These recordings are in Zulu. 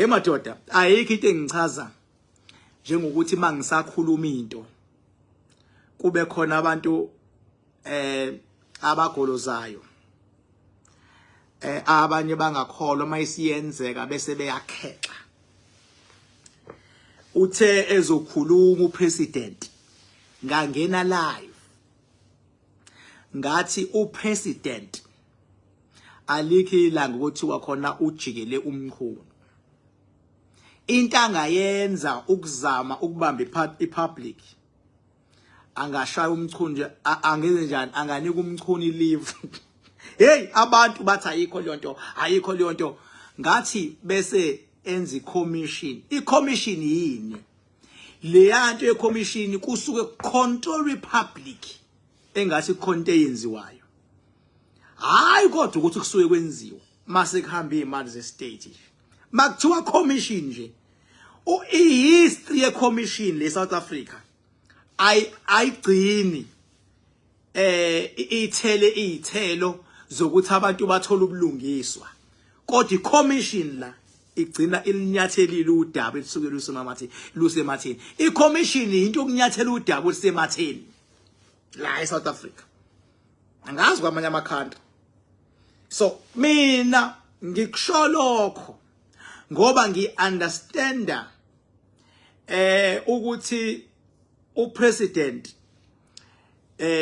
madoda ayikho into engichaza njengokuthi mangisakhuluma into kube khona abantu abagolozayo abanye bangakholwa mayisiyenzeka bese beyakhexa. Uthe ezokhuluma upresident ngangena live ngathi upresident alikho ilanga ukuthi wakhona ujikele umkhulu. Into angayenza ukuzama ukubamba ipublic angashaya umchunu angenze njani anganika umchuni leave. Hey abantu bathi ayikho leyo nto ngathi bese enza commission. I-commission yini leyanto ye-commission kusuke control republic engathi content yenziwayo hayi kodwa ukuthi kusuke kwenziwa mase kuhambe imali ze-state makuthiwa commission nje i-history ye-commission le South Africa ayigcini iy'thelo zokuthi abantu bathola ubulungiswa kodwa i-commission la igcina ilinyathelile udaba elisuke lusematheni. I-commission into yokunyathela udaba olusematheni la eSouth Africa angazi kwamanye amakhanda. So mina ngikusho lokho ngoba ngi-understanda ukuthi upresident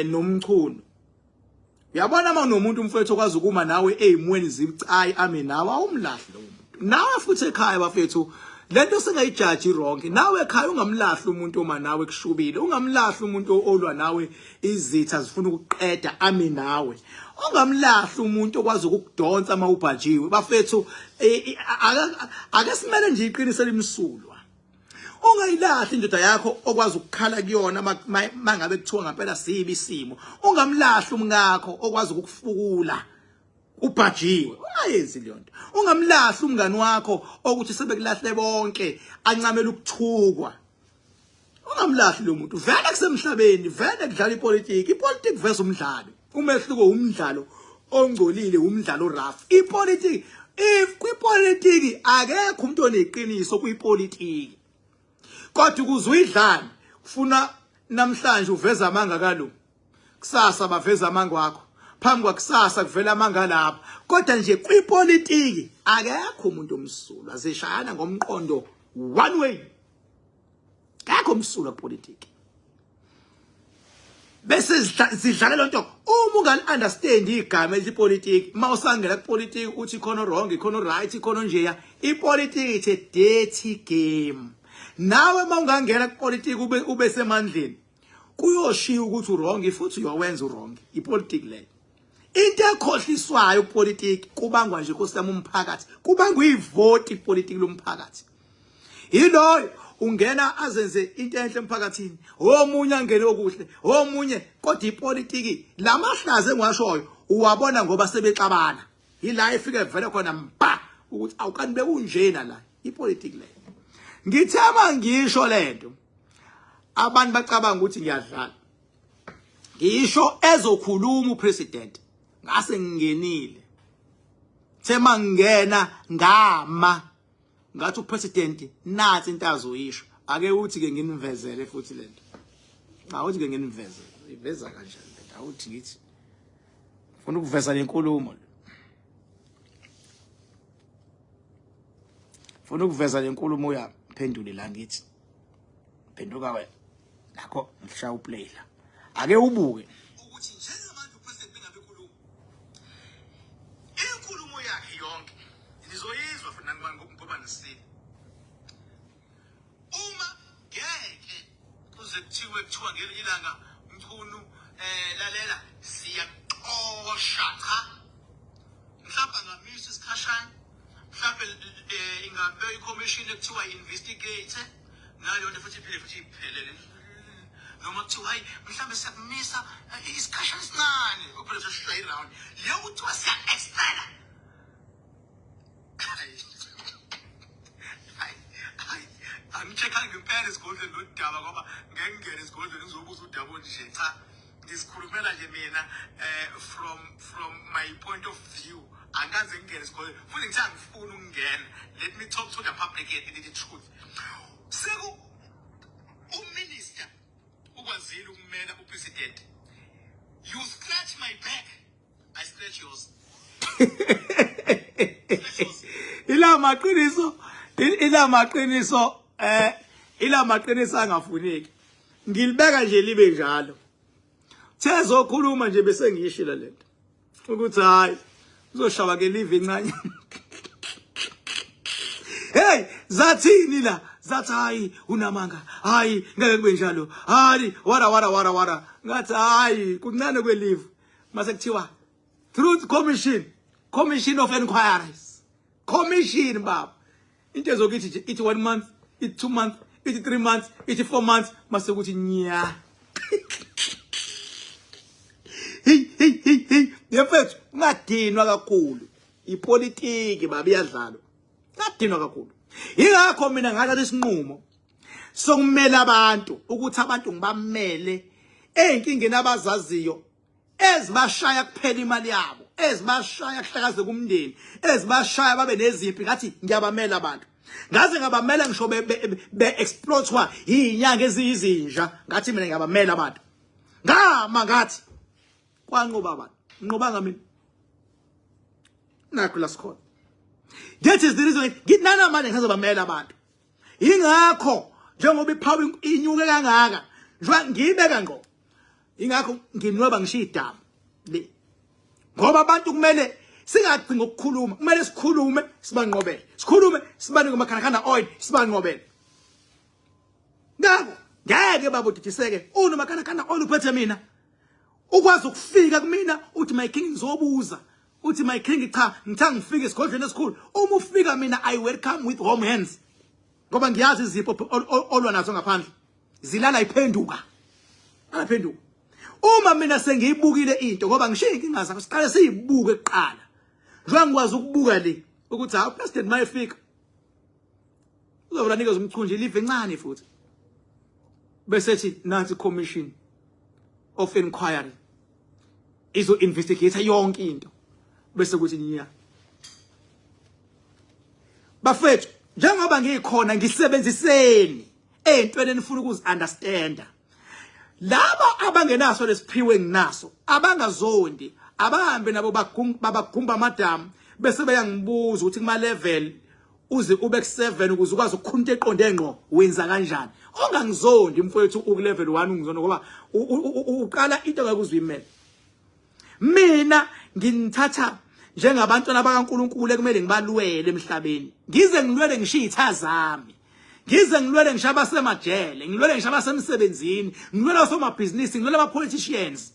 nomchunu uyabona uma nomuntu umfowethu okwazi ukuma nawe ezimweni zibucayi ame nawe awumlahli lo muntu. Nawe futhi ekhaya bafethu lento singayijaji wrong. Nawe ekhaya ungamlahli umuntu oma nawe kushubile, ungamlahli umuntu olwa nawe izitha zifuna ukuqeda ame nawe, ungamlahli umuntu okwazi ukukudonsa uma ubhajiwe bafethu. Ake simele nje iqinisele imsulwa. Ungayilahli indoda yakho okwazi ukukhala kuyona mangabe kuthiwa ngempela sibi isimo. Ungamlahli umngakho okwazi ukufukula ubhajiwe. Uyayenza leyo nto. Ungamlahli umngani wakho ukuthi sebekulahle bonke ancamela ukuthukwa. Ungamlahli lo muntu. Vele kusemhlabeni, vele kudlala ipolitiki. Ipolitiki versus umdlalo. Umehluko umdlalo ongcolile, umdlalo rough. Ipolitiki, kwipolitiki akekho umuntu oneqiniso kwipolitiki. Kodwa ukuze uyidlane kufuna namhlanje uveza amanga kalo. Kusasa baveza amanga wakho. Phambi kwakusasa kuvela amanga lapha. Kodwa nje kwipolitiki akekho umuntu omsulwa azeshayana ngomqondo one way. Akekho umsulwa politiki. Bese sidlala lonto uma ungali understand igama elipolitiki mawusangena kupolitiki uthi khona wrong khona right khona njeya. Ipolitiki it's a dirty game. Nawe mawungangena kupolitiki ube semandleni kuyoshiya ukuthi wrong futhi uyawenza wrong. Ipolitiki le into ekhohliswayo kupolitiki kubangwa nje kusema umphakathi, kubangwa ivoti ipolitiki lomphakathi. Yiloyo ungena azenze into enhle emphakathini, omunye angene okuhle, omunye kodwa ipolitiki lamahlaze engiwashoyo uwabona ngoba sebexabana. Yila efike vele khona mpa ukuthi awukani bekunjena la ipolitiki le. Ngithema ngisho lento abantu bacabanga ukuthi ngiyadlala. Ngisho ezokhuluma upresident ngase ngingenile. Thema ngena ngama ngathi upresident nathi into azoyisho. Ake uthi ke nginivezele futhi lento. Awuthi ke nginivezele. Iveza kanjani lento? Awuthi ngithi ufuna ukuveza lenkulumo. Ufuna ukuveza lenkulumo yami. Phendule la ngithi. Phenduka wena. Nakho ngishaya uplay la. Ake ubuke ukuthi njengamanje upresident bengabe khuluma. Inkulumo yakhe yonke nizoyizwa futhi ngoba nisile. Uma ngeke kuze kuthiwa ngelinye ilanga umchunu lalela siyaqosha cha. Mhlawumbe ngamisa isikhashana. Mhlawumbe ingabe i-commission ekuthiwa investigate nayo nto futhi iphelele. Noma kuthiwa hayi mhlawumbe siyakumisa isikhashana esincane ophela sishaya iround leyo kuthiwa siya-expela. Angichekhanga ngempela esigodlweni lodaba ngoba ngeke ngingene esigodlweni ngizobuza udaba onje cha. Ngisikhulumela nje mina from my point of view Angaze ngingene isikole futhi ngithe angifuni ukungena. Let me talk to the public and the truth. Seku uminister ukwazile ukumela upresident. You scratch my back, I scratch yours. Ila maqiniso angafuneki. Ngilibeka nje libe njalo. Thezokhuluma nje bese ngiyishila lento. Ukuthi hayi uzoshaba ke live incane. Hey, zathini la? Zathi hayi unamanga. Hayi ngeke kube njalo. Hayi wara. Ngathi hayi kuncane kwe live. Mase kuthiwa Truth Commission of Inquiries. Commission baba. Into ezokuthi ithi 1 month, ithi 2 months, ithi 3 months, ithi 4 months, mase kuthi nya. Hey. Yefethu ungadinwa kakhulu. Ipolitiki baba iyadlalo. Ungadinwa kakhulu. Ingakho mina ngathatha isinqumo sokumela abantu ukuthi abantu ngibamele einkingeni abazaziyo ezibashaya kuphela imali yabo, ezibashaya kuhlakaze kumndeni, ezibashaya babe nezimpi ngathi ngiyabamela abantu. Ngaze ngabamela ngisho be exploitwa izinyanga eziyizinja ngathi mina ngiyabamela abantu. Ngama ngathi kwanqoba abantu. Nqobanga mina. Nakho la sikhona. That is the reason nginana manje ngizobamela abantu. Ingakho njengoba iphawu inyuke kangaka, njengoba ngiyibeka ngqo. Ingakho nginweba ngishiya idama le. Ngoba abantu kumele singacinga ukukhuluma, kumele sikhulume sibanqobele. Sikhulume sibanike amakhanakhana oil sibanqobele. Ngakho ngeke babudidiseke unomakhanakhana oil uphethe mina. Ukwazi ukufika kumina uthi my king ngizobuza. Uthi my king cha ngithanga ngifike esigodlweni esikhulu. Uma ufika mina I welcome with warm hands. Ngoba ngiyazi izipho olwa nazo ngaphandle. Zilala iphenduka. Aphenduka. Uma mina sengiyibukile into ngoba ngishiya inkinga zakho siqale siyibuke eqala. Njengoba ngikwazi ukubuka le ukuthi ha president mayefika. Uzobona nikeza umchunje live encane futhi. Bese thi nansi commission of inquiry. Izo investigate yonke into. Bese kuthi niya. Bafethu njengoba ngikhona ngisebenziseni entweni enifuna ukuzi understanda. Laba abangenaso lesiphiwe nginaso abangazondi abahambe nabo babagumba amadam bese beyangibuza ukuthi kuma level uze ube ku7 ukuze ukwazi ukukhunta eqonde ngqo wenza kanjani. Ongangizondi mfowethu uku level 1 ungizona ngoba uqala into ngakuzwa imela. Mina nginithatha njengabantwana bakaNkulunkulu ekumele ngibalwele emhlabeni. Ngize ngilwele ngishiya itha zami. Ngize ngilwele ngishaba semajele, ngilwele ngishaba semsebenzini, ngilwele osomabhizinisi, ngilwele aba politicians.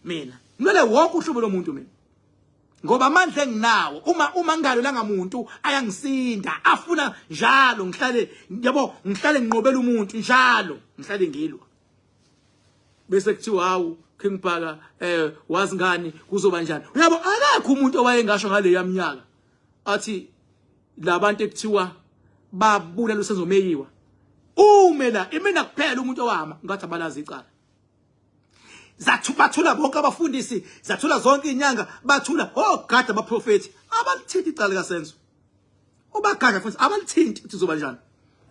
Mina ngilwele wonke uhlobo lomuntu mina. Ngoba amandla enginawo uma ngalwelanga umuntu ayangisinda, afuna njalo ngihlale yabo ngihlale nginqobela umuntu njalo, ngihlale ngilwa. Bese kuthiwa hawu King Bhaka wazi ngani kuzoba njani. Uyabo akakho umuntu owayengasho ngale yaminyaka. Athi labantu ekuthiwa babulala usenzomeyiwa. Umela imina kuphela umuntu owama ngathi abalazi icala. Bathula bonke abafundisi, zathula zonke inyanga, bathula ogada abaprofeti. Abalithinti icala kasenzo. Ubagada futhi abalithinti ukuthi uzoba njani.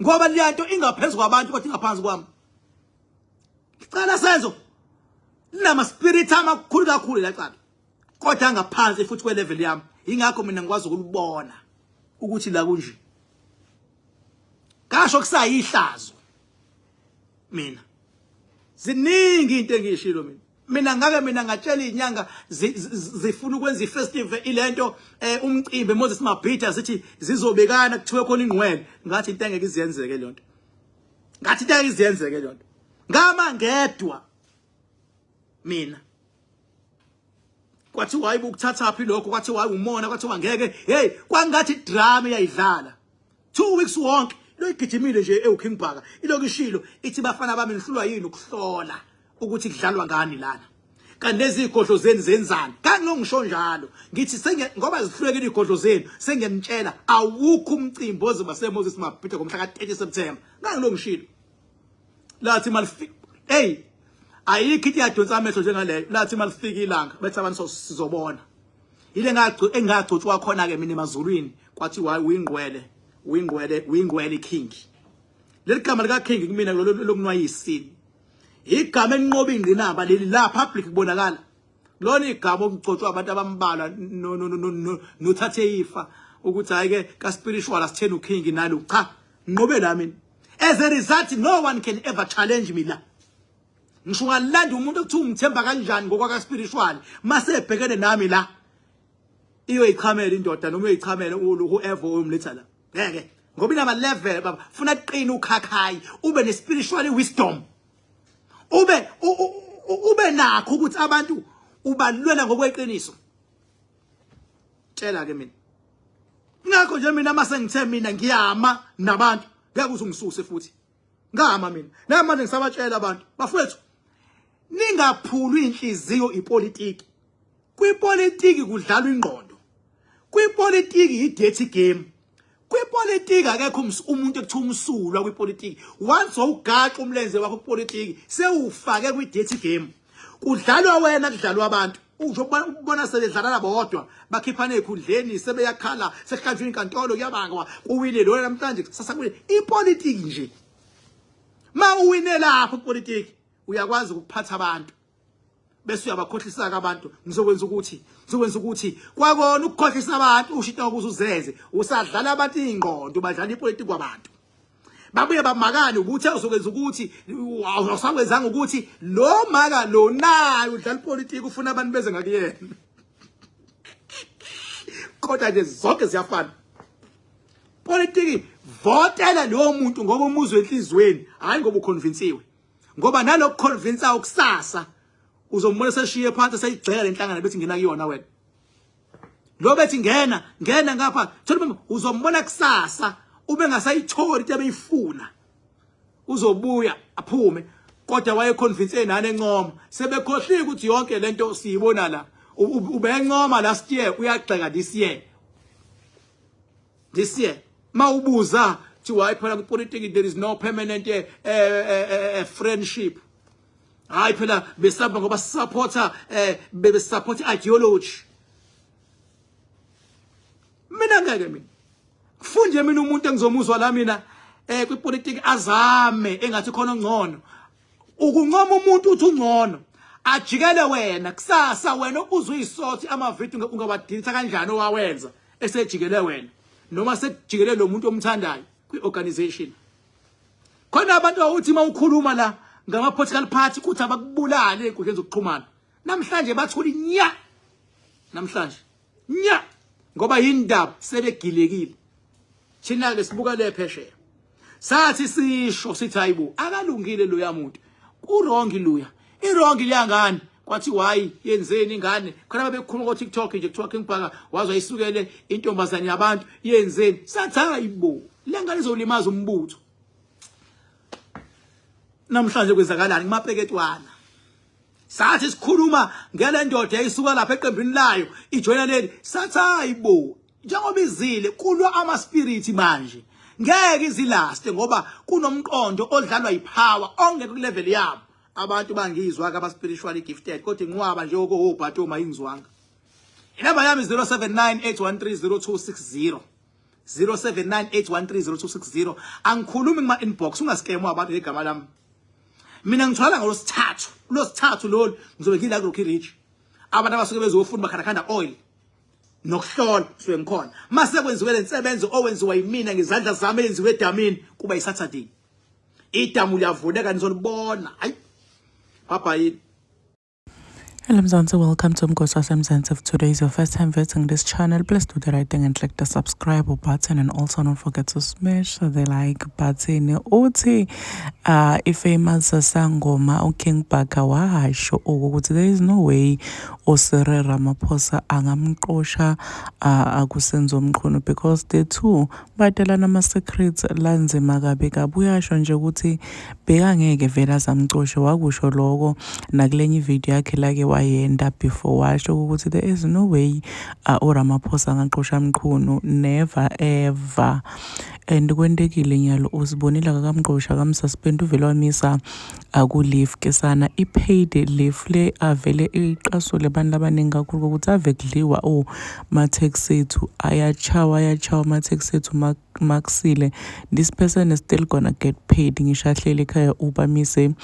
Ngoba liyanto ingaphezulu kwabantu kodwa ingaphansi kwami. Icala senzo nama spirit amakhulu kakhulu la cala. Kodwa ngaphansi futhi kwe level yami. Ingakho mina ngikwazi ukulibona ukuthi la kunje. Kasho kusayihlazo. Mina. Ziningi into engishilo mina. Mina ngatshela izinyanga zifuna ukwenza ifestival ilento umcimbi Moses Mabhida sithi zizobekana kuthiwe khona ingqwele. Ngathi into engeke iziyenzeke le nto. Ngathi into engeke iziyenzeke le nto. Ngama ngedwa. Mina kwathi wayibu ukuthatha phi lokho kwathi wayi umona kwathi wangeke hey kwangathi drama iyayidlala 2 weeks wonke lo igijimile nje eUking Bhaka ilokishilo ithi bafana bami nihlulwa yini ukuhlola ukuthi kudlalwa ngani lana kanti lezi igodlo zeni zenzani kangingisho njalo ngithi ngoba zihlulekile igodlo zenu sengiyanitshela awukho umcimbi ozoba seMoses Mabhida ngomhla ka30 September ngangilongishilo lathi malifika hey ayikho into yadonsa amehlo njengaleyo lathi malifika ilanga bethi abantu sizobona ile engagcotshwa khona ke mina emazulwini kwathi uyingqwele king. Leli gama lika king kumina lokunwa yisini. Igama enqoba ingqinamba leli la public kubonakala. Lona igama okugcotshwa abantu abambalwa nothathe ifa ukuthi hayike ka spiritual asithena uking nalo cha nqobe la mina. As a result no one can ever challenge me la. Ngisho ngalanda umuntu okuthi umthemba kanjani ngokwaka spiritual mase ebhekene nami la. Iyo ichamela indoda noma uyichamela whoever umletha la. Ngeke ngoba inama level baba funa uqina ukhakhayi ube ne spiritual wisdom. Ube nakho ukuthi abantu ubalwela ngokweqiniso. Tshela ke mina. Ngakho nje mina mase ngithe mina ngiyama nabantu ngeke uzungisuse futhi. Ngama mina. Namanje ngisabatshela abantu bafowethu ningaphulwa inhliziyo ipolitiki. Kwipolitiki kudlalwa ingqondo. Kwipolitiki i-dirty game. Kwipolitiki akekho umuntu ekuthiwa umsulwa kwipolitiki. Once ugaqa umlenze wakho kwipolitiki sewufake kwi-dirty game. Kudlalwa wena kudlalwa abantu. Ubona sebedlala bodwa bakhiphana ekhundleni sebeyakhala sehlanjwe inkantolo kuyabanga uwine lo namhlanje sasakuye ipolitiki nje. Ma uwine lapho ipolitiki uyakwazi ukuphatha abantu. Bese uyabakhohlisa abantu ngizokwenza ukuthi kwakona ukukhohlisa abantu ushito ukuzuzeze usadlala abantu ingqondo badlala ipolitiki kwabantu. Babuye bamakani ukuthi uzokwenza ukuthi awusakwenzanga ukuthi lo maka lo nayo udlala ipolitiki ufuna abantu beze ngakuyena. Kodwa nje zonke ziyafana. Politiki votela lo muntu ngoba umuzwe enhlizweni hayi ngoba uconvincewe. Ngoba nalokho convince ukusasa uzombona seshiye phansi sayigcela lenhlangano bethi ngena kuyona wena. Lo bethi ngena ngapha thola uzombona kusasa ube ngasayitholi into ebeyifuna. Uzobuya aphume kodwa waye convince nani encoma sebekhohlile ukuthi yonke lento siyibona la ube encoma last year uyagxeka this year mawubuza thi why phela kupolitiki there is no permanent friendship. Hayi phela besaba ngoba supporter besupport ideology. Mina ngeke mina kufunje mina umuntu engizomuzwa la mina kwipolitiki azame engathi khona ongcono. Ukuncoma umuntu uthi ungcono ajikele wena kusasa wena uzuyisoti amavidiyo ungawadilitha kanjani owawenza esejikele wena noma sekujikele lo muntu omthandayo kwiorganization. Khona abantu awuthi mawukhuluma la ngama political party kuthi abakubulala enkundleni zokuxhumana. Namhlanje bathula nya. Namhlanje nya ngoba yindaba sebegilekile. Thina ke sibuka le phesheya. Sathi sisho sithi hayibo akalungile lo yamuntu. Urongi luya. Irongi liyangani kwathi why yenzeni ingane khona bebekhuluma ku TikTok nje kuthiwa ngibhaka wazwa isukele intombazane yabantu yenzeni sathi hayibo lengane izolimaza umbutho. Namhlanje kwenzakalani ngimapeketwana. Sathi sikhuluma ngele ndoda eyisuka lapha eqembini layo ijoyina leli sathi hayibo njengoba izile kulwa ama spirit manje ngeke izilaste ngoba kunomqondo odlalwa yipower ongeke ku level yabo. Abantu bangizwa aba spiritually gifted kodwa ngiwaba nje okobhato mayingizwanga. Inamba yami 0798130260 0798130260. Angikhulumi ngima inbox ungaskemwa abantu ngegama lami. Mina ngithwala ngolosithathu. Losithathu lo ngizobe ngila ku rich. Abantu abasuke bezofuna bakhandakhanda oil nokuhlola siwe ngikhona. Mase kwenziwe lensebenzo owenziwa yimina ngezandla zami enziwe edamini kuba yiSaturday. Idamu liyavuleka nizolibona. Hayi. Papa yini. Hello Mzansi, welcome to Mgosasa Mzansi. If today is your first time visiting this channel, please do the right thing and click the subscribe button, and also don't forget to smash the like button. Uthi ifamous sangoma uKing Bhaka wahasho ukuthi there is no way Cyril Ramaphosa angamqosha akusenzo Mqunu because the two badelana ama secrets lanzima kabi kabuyasho nje ukuthi bekangeke vela zamqoshe wakusho lokho nakulenye video yakhe like wayenda before washo ukuthi there is no way uRamaphosa angaqosha Mqunu, never ever. and kwentekile nyalo usibonile kakamgqosha kamsuspend uvele wamisa aku-leave ke sana i-paid leave le avele iqasule abantu abaningi kakhulu ukuthi ave kudliwa ma-tax ethu ayachawa ama-tax ethu makusile. This person is still gonna get paid ngisho ahleli ekhaya ubamise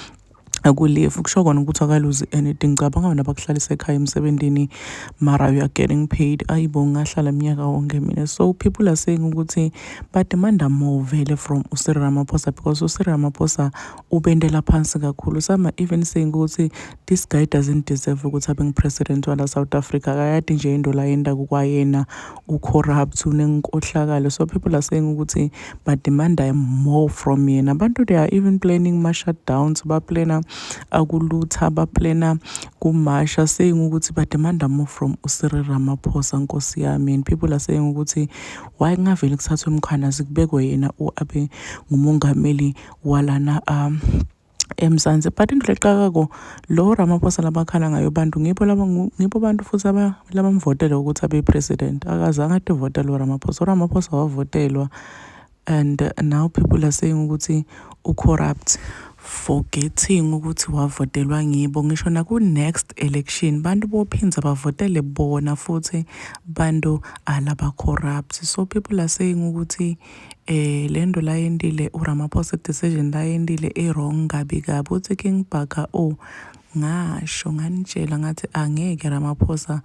aku-leave kusho kona ukuthi akaluzi anything. Ngicabanga wena bakuhlalisa ekhaya emsebenzini mara you are getting paid. Ayibo ngahlala iminyaka wonke mina. So people are saying ukuthi bademanda more vele from uCyril Ramaphosa because uCyril Ramaphosa ubendela phansi kakhulu. Some are even saying ukuthi this guy doesn't deserve ukuthi abe president wala South Africa. Akayadi nje into la yenda kwayena ucorrupt unenkohlakalo. So people are saying ukuthi bademanda more from yena. Abantu they are even planning ma-shutdowns, baplana akulutha, baplana kumasha, saying ukuthi bademanda more from uCyril Ramaphosa nkosi yami. And people are saying ukuthi why ngavele kuthathwe umkhwanazi kubekwe yena abe ngumongameli walana eMzansi. But into leqakako lo Ramaphosa labakhala ngayo bantu ngibo bantu futhi labamvotela ukuthi abe president. Akazange ate lo Ramaphosa. Ramaphosa wavotelwa, and now people are saying ukuthi ucorrupt, forgetting ukuthi wavotelwa ngibo. Ngisho naku next election bantu bophinza bavotele bona futhi bantu alaba corrupt. So people are saying ukuthi lento la yendile uRamaphosa decision la yendile wrong kabi uthi King Bhaka ngasho nganitshela ngathi angeke Ramaphosa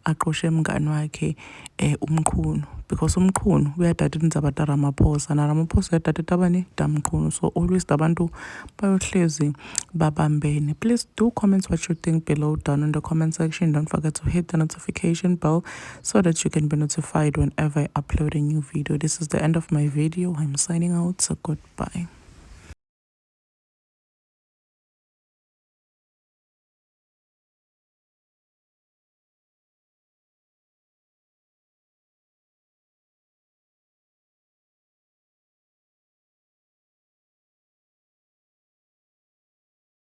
aqoshe mngani wakhe umqhunu, because umqhunu uyadada indzaba Ramaphosa na Ramaphosa uyadada tabani damqhunu. So always abantu bayohlezi babambene. Please do comment what you think below down in the comment section. Don't forget to hit the notification bell so that you can be notified whenever I upload a new video. This is the end of my video. I'm signing out, so goodbye.